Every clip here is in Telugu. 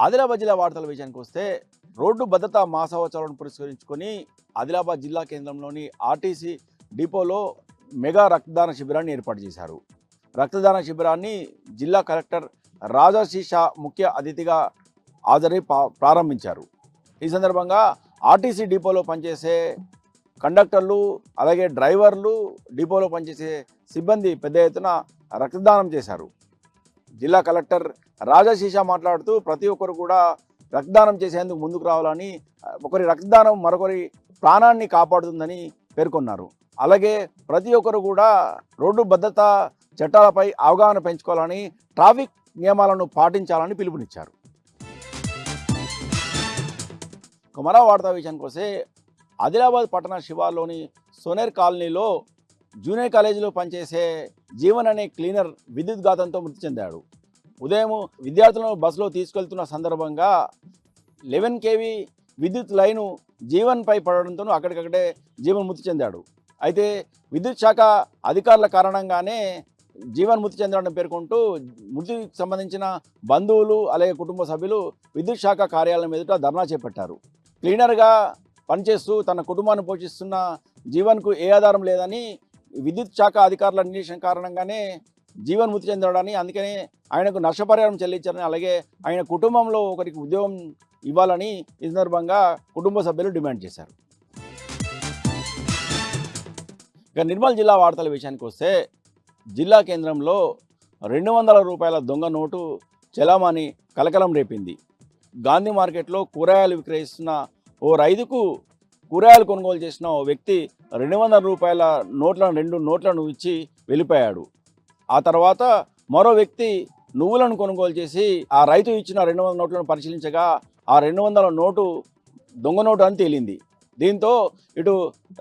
ఆదిలాబాద్ జిల్లా వార్తల విషయానికి వస్తే రోడ్డు భద్రతా మాసోత్సవాలను పురస్కరించుకొని ఆదిలాబాద్ జిల్లా కేంద్రంలోని ఆర్టీసీ డిపోలో మెగా రక్తదాన శిబిరాన్ని ఏర్పాటు చేశారు. రక్తదాన శిబిరాన్ని జిల్లా కలెక్టర్ రాజశీషా ముఖ్య అతిథిగా హాజరై ప్రారంభించారు. ఈ సందర్భంగా ఆర్టీసీ డిపోలో పనిచేసే కండక్టర్లు అలాగే డ్రైవర్లు, డిపోలో పనిచేసే సిబ్బంది పెద్ద ఎత్తున రక్తదానం చేశారు. జిల్లా కలెక్టర్ రాజశీషా మాట్లాడుతూ ప్రతి ఒక్కరు కూడా రక్తదానం చేసేందుకు ముందుకు రావాలని, ఒకరి రక్తదానం మరొకరి ప్రాణాన్ని కాపాడుతుందని పేర్కొన్నారు. అలాగే ప్రతి ఒక్కరు కూడా రోడ్డు భద్రతా చట్టాలపై అవగాహన పెంచుకోవాలని, ట్రాఫిక్ నియమాలను పాటించాలని పిలుపునిచ్చారు. మరో వార్తా విషయానికి వస్తే ఆదిలాబాద్ పట్టణ శివార్లోని సోనేర్ కాలనీలో జూనియర్ కాలేజీలో పనిచేసే జీవన్ అనే క్లీనర్ విద్యుత్ ఘాతంతో మృతి చెందాడు. ఉదయం విద్యార్థులను బస్సులో తీసుకెళ్తున్న సందర్భంగా 11 kV విద్యుత్ లైను జీవన్పై పడడంతో అక్కడికక్కడే జీవన్ మృతి చెందాడు. అయితే విద్యుత్ శాఖ అధికారుల కారణంగానే జీవన్ మృతి చెందడం పేర్కొంటూ మృతికి సంబంధించిన బంధువులు అలాగే కుటుంబ సభ్యులు విద్యుత్ శాఖ కార్యాలయం ఎదుట ధర్నా చేపట్టారు. క్లీనర్గా పనిచేస్తూ తన కుటుంబాన్ని పోషిస్తున్న జీవన్కు ఏ ఆధారం లేదని, విద్యుత్ శాఖ అధికారుల నిర్దేశం కారణంగానే జీవన్ మృతి చెందాడని, అందుకనే ఆయనకు నష్టపరిహారం చెల్లించారని, అలాగే ఆయన కుటుంబంలో ఒకరికి ఉద్యోగం ఇవ్వాలని ఈ సందర్భంగా కుటుంబ సభ్యులు డిమాండ్ చేశారు. ఇక నిర్మల్ జిల్లా వార్తల విషయానికి వస్తే జిల్లా కేంద్రంలో 200 రూపాయల దొంగ నోటు చలామణి కలకలం రేపింది. గాంధీ మార్కెట్లో కూరగాయలు విక్రయిస్తున్న ఓ రైతుకు కూరగాయలు కొనుగోలు చేసిన ఓ వ్యక్తి 200 రూపాయల నోట్లను 2 నోట్లను ఇచ్చి వెళ్ళిపోయాడు. ఆ తర్వాత మరో వ్యక్తి నువ్వులను కొనుగోలు చేసి ఆ రైతు ఇచ్చిన 200 నోట్లను పరిశీలించగా ఆ 200 నోటు దొంగ నోటు అని తేలింది. దీంతో ఇటు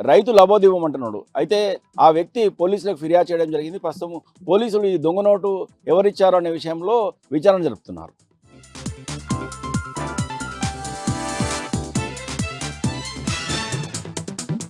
రైతు లబోదివ్వమంటున్నాడు. అయితే ఆ వ్యక్తి పోలీసులకు ఫిర్యాదు చేయడం జరిగింది. ప్రస్తుతం పోలీసులు ఈ దొంగ నోటు ఎవరిచ్చారో అనే విషయంలో విచారణ జరుపుతున్నారు.